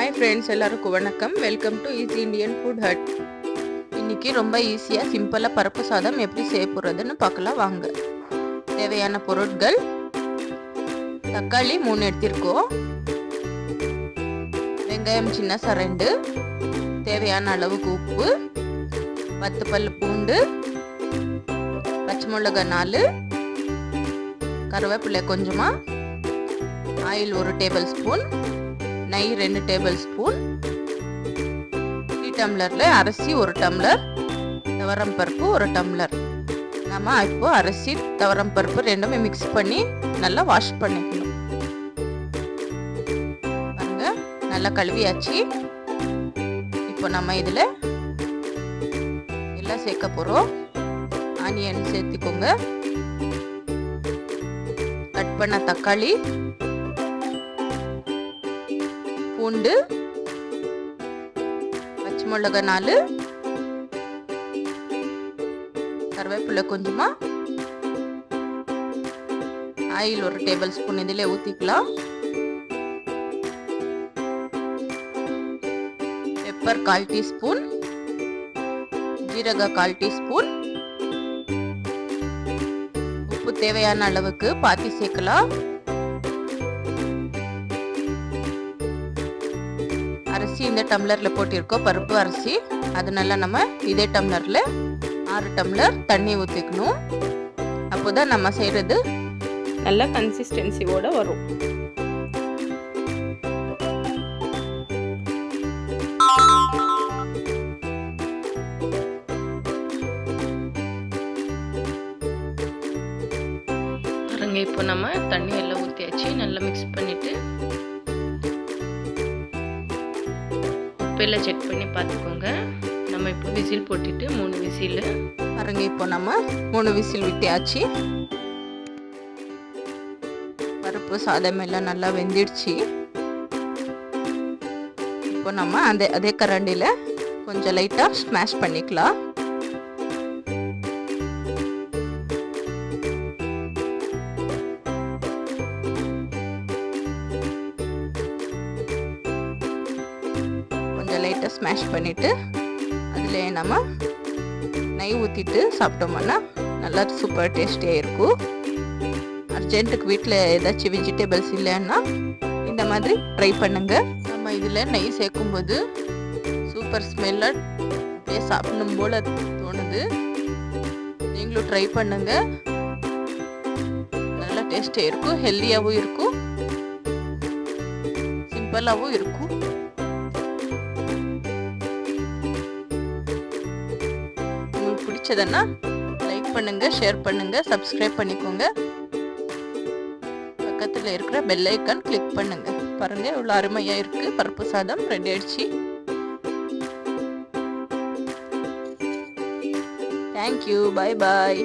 Hi friends, எல்லாருக்கும் வணக்கம். Welcome to easy Indian food hut. இன்னைக்கு ரொம்ப ஈஸியாக சிம்பிளாக பருப்பு சாதம் எப்படி செய்ய போகிறதுன்னு பார்க்கலாம் வாங்க. தேவையான பொருட்கள்: தக்காளி 3 எடுத்திருக்கோம், வெங்காயம் சின்னசா 2, தேவையான அளவுக்கு உப்பு, 10 பல் பூண்டு, பச்சை மிளகாய் 4, கருவேப்பிலை கொஞ்சமாக, ஆயில் 1 டேபிள் ஸ்பூன், நெய் 2 டேபிள் ஸ்பூன், டீ டம்ளரில் அரிசி 1 டம்ளர், துவரம் பருப்பு 1 டம்ளர். நம்ம இப்போ அரிசி துவரம் பருப்பு ரெண்டுமே மிக்ஸ் பண்ணி நல்லா வாஷ் பண்ணிக்கணும். பாருங்க, நல்லா கழுவியாச்சு. இப்போ நம்ம இதில் எல்லாம் சேர்க்க போகிறோம். ஆனியன் சேர்த்துக்கோங்க, கட் பண்ண தக்காளி, பூண்டு, பச்சை மிளகாய் 4, கருவேப்பிலை கொஞ்சமா, ஆயில் 1 டேபிள் ஸ்பூன் இதில் ஊற்றிக்கலாம். பெப்பர் 1/4 டீஸ்பூன், ஜீரகம் 1/4 டீஸ்பூன், உப்பு தேவையான அளவுக்கு பாத்தி சேர்க்கலாம். அரிசி இந்த டம்ளரில் போட்டிருக்கோம், பருப்பு அரிசி. அதனால நம்ம இதே டம்ளரில் 6 டம்ளர் தண்ணி ஊற்றிக்கணும். அப்போதான் நம்ம செய்கிறது நல்ல கன்சிஸ்டன்சியோட வரும். பாருங்க, இப்போ நம்ம தண்ணி எல்லாம் ஊற்றியாச்சு. நல்லா மிக்ஸ் பண்ணிட்டு உப்பெல்லாம் செக் பண்ணி பார்த்துக்கோங்க. நம்ம இப்போ விசில் போட்டுட்டு 3 விசில். பாருங்க, இப்போ நம்ம 3 விசில் விட்டியாச்சு. பருப்பு சாதம் எல்லாம் நல்லா வெந்துடுச்சு. இப்போ நம்ம அதே கரண்டியில் கொஞ்சம் லைட்டாக ஸ்மாஷ் பண்ணிக்கலாம். லைட்டாக ஸ்மாஷ் பண்ணிவிட்டு அதில் நம்ம நெய் ஊற்றிட்டு சாப்பிட்டோம்னா நல்லா சூப்பர் டேஸ்டியாக இருக்கும். அர்ஜென்ட்டுக்கு வீட்டில் ஏதாச்சும் வெஜிடபிள்ஸ் இல்லைன்னா இந்த மாதிரி ட்ரை பண்ணுங்க. நம்ம இதில் நெய் சேர்க்கும்போது சூப்பர் ஸ்மெல்லாக அப்படியே சாப்பிடணும் போல் தோணுது. நீங்களும் ட்ரை பண்ணுங்க, நல்லா டேஸ்டியாக இருக்கும், ஹெல்த்தியாகவும் இருக்கும், சிம்பிளாகவும் இருக்கும். பிடிச்சதுன்னா லைக் பண்ணுங்க, ஷேர் பண்ணுங்க, சப்ஸ்கிரைப் பண்ணிக்கோங்க. பக்கத்தில் இருக்கிற பெல் ஐக்கான் கிளிக் பண்ணுங்க. பாருங்க, இவ்வளோ அருமையாக இருக்கு. பருப்பு சாதம் ரெடி ஆயிடுச்சு. தேங்க்யூ, பாய் பாய்.